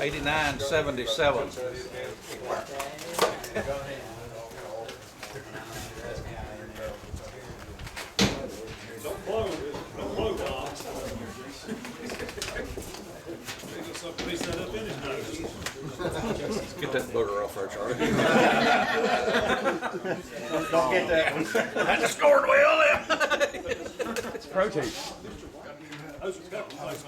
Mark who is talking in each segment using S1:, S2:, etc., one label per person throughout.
S1: 8977.
S2: Don't blow, Tom. Something he set up in his nose.
S1: Get that booger off there, Charlie.
S3: Don't get that one.
S1: I just scored well there.
S3: It's protein.
S2: Those are couple things on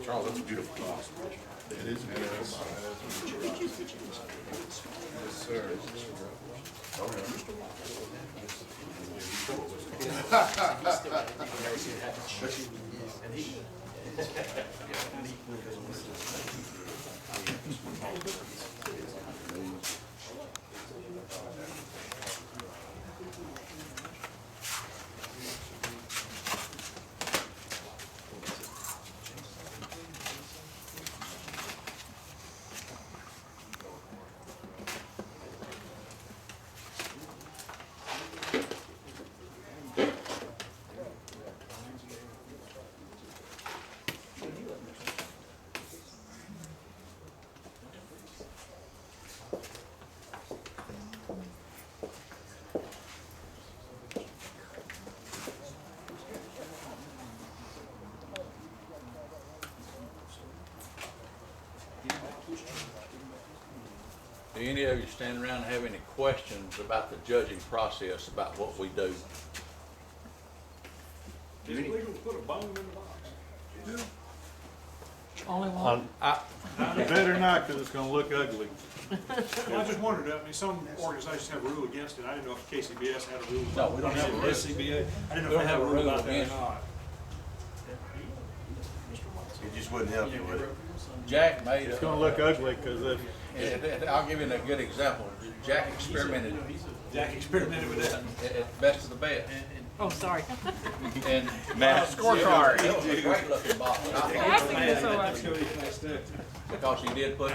S1: Charles, that's a beautiful box.
S4: It is beautiful. Yes, sir.
S1: Do any of you stand around and have any questions about the judging process, about what we do?
S2: Is it legal to put a bone in the box?
S5: Only one.
S4: You better not, because it's gonna look ugly.
S2: Well, I just wondered, I mean, some organizations have a rule against it. I didn't know if KCBS had a rule.
S1: No, we don't have a rule.
S2: SCBA. I didn't
S1: We
S2: know
S1: don't
S2: if they had a rule about that or
S1: against it.
S2: not.
S3: It just wouldn't help you with it.
S1: Jack made
S4: It's gonna look ugly, because if,
S1: I'll give you a good example. Jack experimented
S2: Jack experimented with that.
S1: at best of the best.
S5: Oh, sorry.
S1: And
S3: Scorecard.
S1: It was a great looking box. I thought,
S5: I think it's all right.
S2: That's gonna be fantastic.
S1: because he put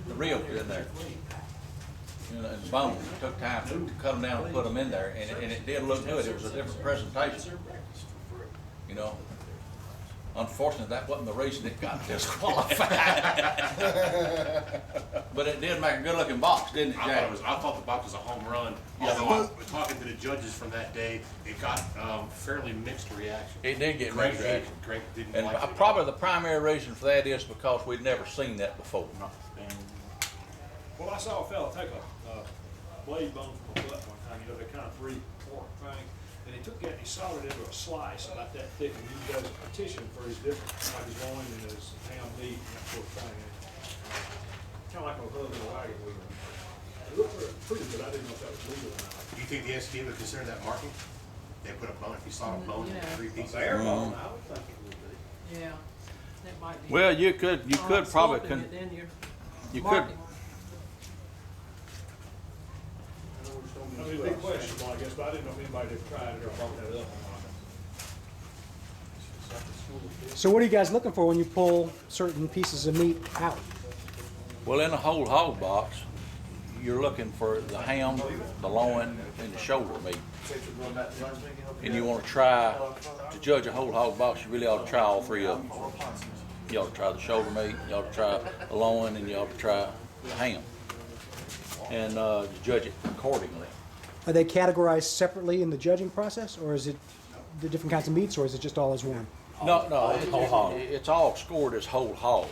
S1: the ribs in there. You know, and bones. It took time to cut them down and put them in there, and it did look good. It was a different presentation. You know, unfortunately, that wasn't the reason it got disqualified. But it did make a good looking box, didn't it, Jack?
S6: I thought the box was a home run. Although talking to the judges from that day, it got fairly mixed reaction.
S1: It did get
S6: Greg
S1: mixed
S6: hated
S1: reaction.
S6: it. Greg didn't
S1: And
S6: like it.
S1: probably the primary reason for that is because we'd never seen that before.
S2: Well, I saw a fella take a blade bone from a butt one time, you know, that kind of 3-4 thing, and he took that and he sawed it into a slice about that thick and used that as a partition for his different, like his loin and his ham meat and that sort of thing. Kind of like a hub and a wagon wheel. It looked pretty good, I didn't know if that was legal or not.
S6: Do you think the SDA would consider that marking? They put a bone, if you saw a bone in
S5: Yeah.
S6: 3 pieces.
S2: Bare bone, I would think it would be.
S5: Yeah, that might be.
S1: Well, you could probably,
S5: Sculpting it, then you're
S1: you could,
S5: marking.
S2: I mean, big question, well, I guess, but I didn't know if anybody had tried it or brought that up or not.
S7: So what are you guys looking for when you pull certain pieces of meat out?
S1: well, in a whole hog box, you're looking for the ham, the loin, and the shoulder meat. And you want to try, to judge a whole hog box, you really ought to try all three of them. You ought to try the shoulder meat, you ought to try the loin, and you ought to try the ham. And judge it accordingly.
S7: Are they categorized separately in the judging process, or is it the different kinds of meats, or is it just all as one?
S1: No, it's all scored as whole hog.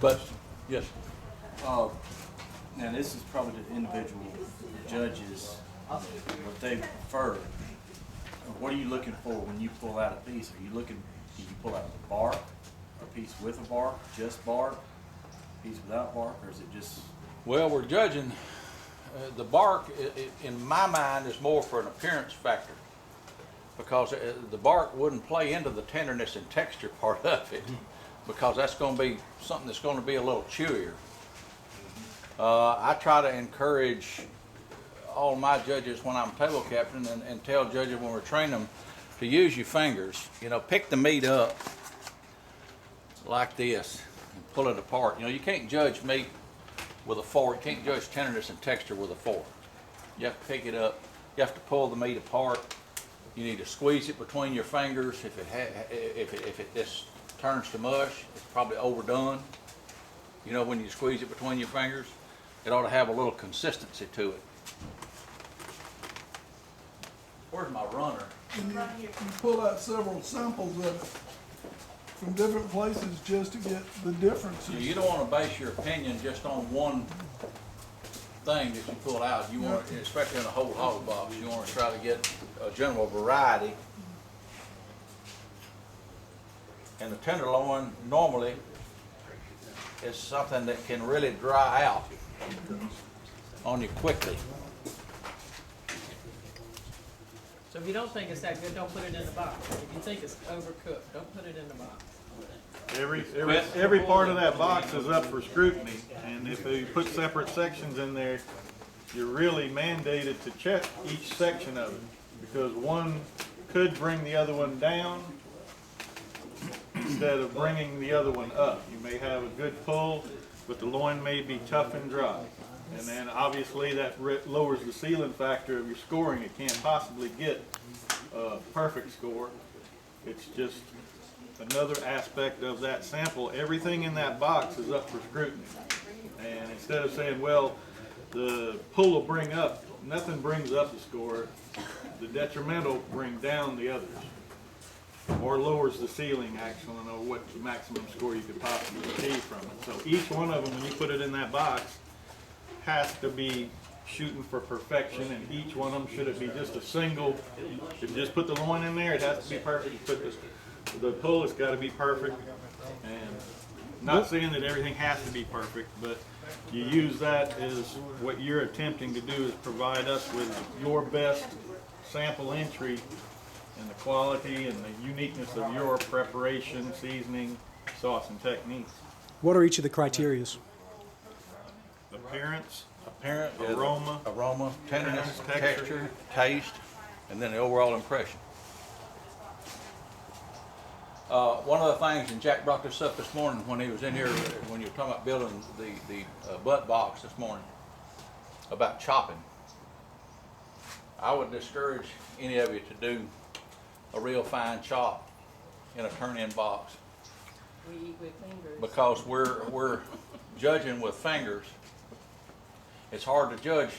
S1: But, yes,
S3: Now, this is probably the individual judges, what they prefer. What are you looking for when you pull out a piece? Are you looking, do you pull out the bark, a piece with a bark, just bark, a piece without bark, or is it just?
S1: well, we're judging, the bark, in my mind, is more for an appearance factor. Because the bark wouldn't play into the tenderness and texture part of it. Because that's going to be something that's going to be a little chewier. I try to encourage all my judges when I'm table captain and tell judges when we're training them to use your fingers. You know, pick the meat up like this and pull it apart. You know, you can't judge meat with a fork. You can't judge tenderness and texture with a fork. You have to pick it up. You have to pull the meat apart You need to squeeze it between your fingers. If it just turns to mush, it's probably overdone. You know, when you squeeze it between your fingers, it ought to have a little consistency to it. Where's my runner?
S8: You pull out several samples of it from different places just to get the differences.
S1: You don't want to base your opinion just on one thing that you pull out. You want, especially in a whole hog box, you want to try to get a general variety. And the tenderloin normally is something that can really dry out on you quickly.
S5: So if you don't think it's that good, don't put it in the box. If you think it's overcooked, don't put it in the box.
S4: Every part of that box is up for scrutiny, and if you put separate sections in there, you're really mandated to check each section of it, because one could bring the other one down instead of bringing the other one up. You may have a good pull, but the loin may be tough and dry. And then obviously that lowers the sealing factor of your scoring. It can't possibly get a perfect score. It's just another aspect of that sample. Everything in that box is up for scrutiny. And instead of saying, well, the pull will bring up, nothing brings up the score. The detrimental bring down the others, or lowers the ceiling actually, or what the maximum score you could possibly achieve from it. So each one of them, when you put it in that box, has to be shooting for perfection, and each one of them, should it be just a single, if you just put the loin in there, it has to be perfect. You put the pull, it's got to be perfect. And not saying that everything has to be perfect, but you use that as what you're attempting to do, is provide us with your best sample entry and the quality and the uniqueness of your preparation, seasoning, sauce, and techniques.
S7: What are each of the criterias?
S4: Appearance,
S1: Aroma, tenderness,
S4: Texture.
S1: texture, taste, and then the overall impression. One of the things, and Jack brought this up this morning when he was in here, when you were talking about building the butt box this morning, about chopping. I would discourage any of you to do a real fine chop in a turn-in box,
S5: We eat with fingers.
S1: because we're judging with fingers. It's hard to judge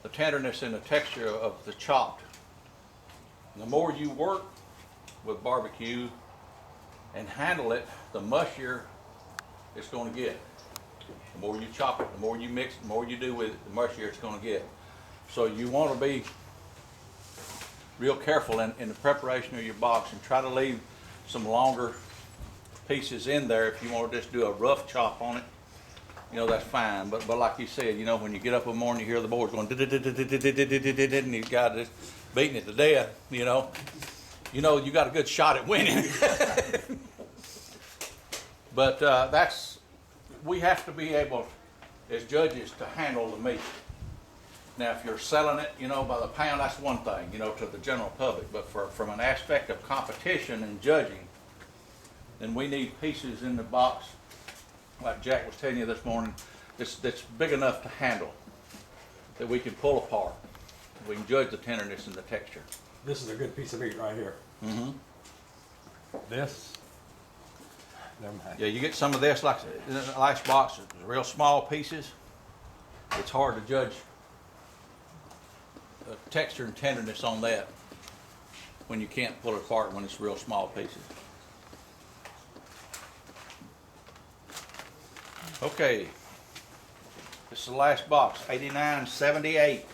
S1: the tenderness and the texture of the chopped. The more you work with barbecue and handle it, the mushier it's going to get. The more you chop it, the more you mix it, the more you do with it, the mushier it's going to get. So you want to be real careful in the preparation of your box, and try to leave some longer pieces in there. If you want to just do a rough chop on it, you know, that's fine. But like you said, you know, when you get up in the morning, you hear the boys going, and you got this beating it to death, you know you got a good shot at winning. But we have to be able, as judges, to handle the meat. Now, if you're selling it, you know, by the pound, that's one thing, you know, to the general public. But from an aspect of competition and judging, then we need pieces in the box, like Jack was telling you this morning, that's big enough to handle, that we can pull apart. We can judge the tenderness and the texture.
S9: This is a good piece of meat right here.
S1: Mm-hmm.
S9: This, never mind.
S1: Yeah, you get some of this, like in the last box, it's real small pieces. It's hard to judge the texture and tenderness on that when you can't pull it apart when it's real small pieces. Okay, this is the last box, 8978.